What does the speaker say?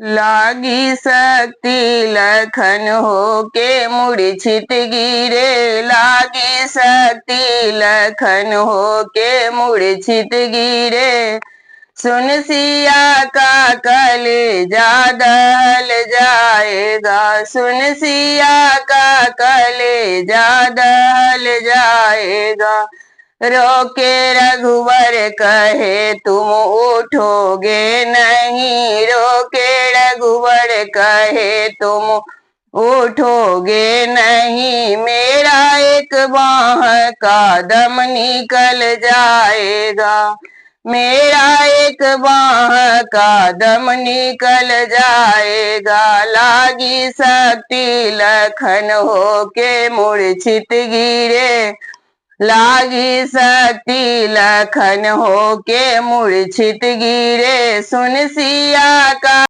लागी शक्ति लखन हो के मूर्छित गिरे, लागी शक्ति लखन हो के मूर्छित गिरे। सुन सिया का कलेजा दहल जाएगा, सुन सिया का कलेजा दहल जाएगा। रोके रघुवर कहे तुम उठोगे नहीं, रोके रघुवर कहे तुम उठोगे नहीं। मेरा एक बाह का दम निकल जाएगा, मेरा एक बाह का दम निकल जाएगा। लागी शक्ति लखन हो के मूर्छित गिरे, लागी शक्ति लखन हो के मूर्छित गिरे। सुन सिया का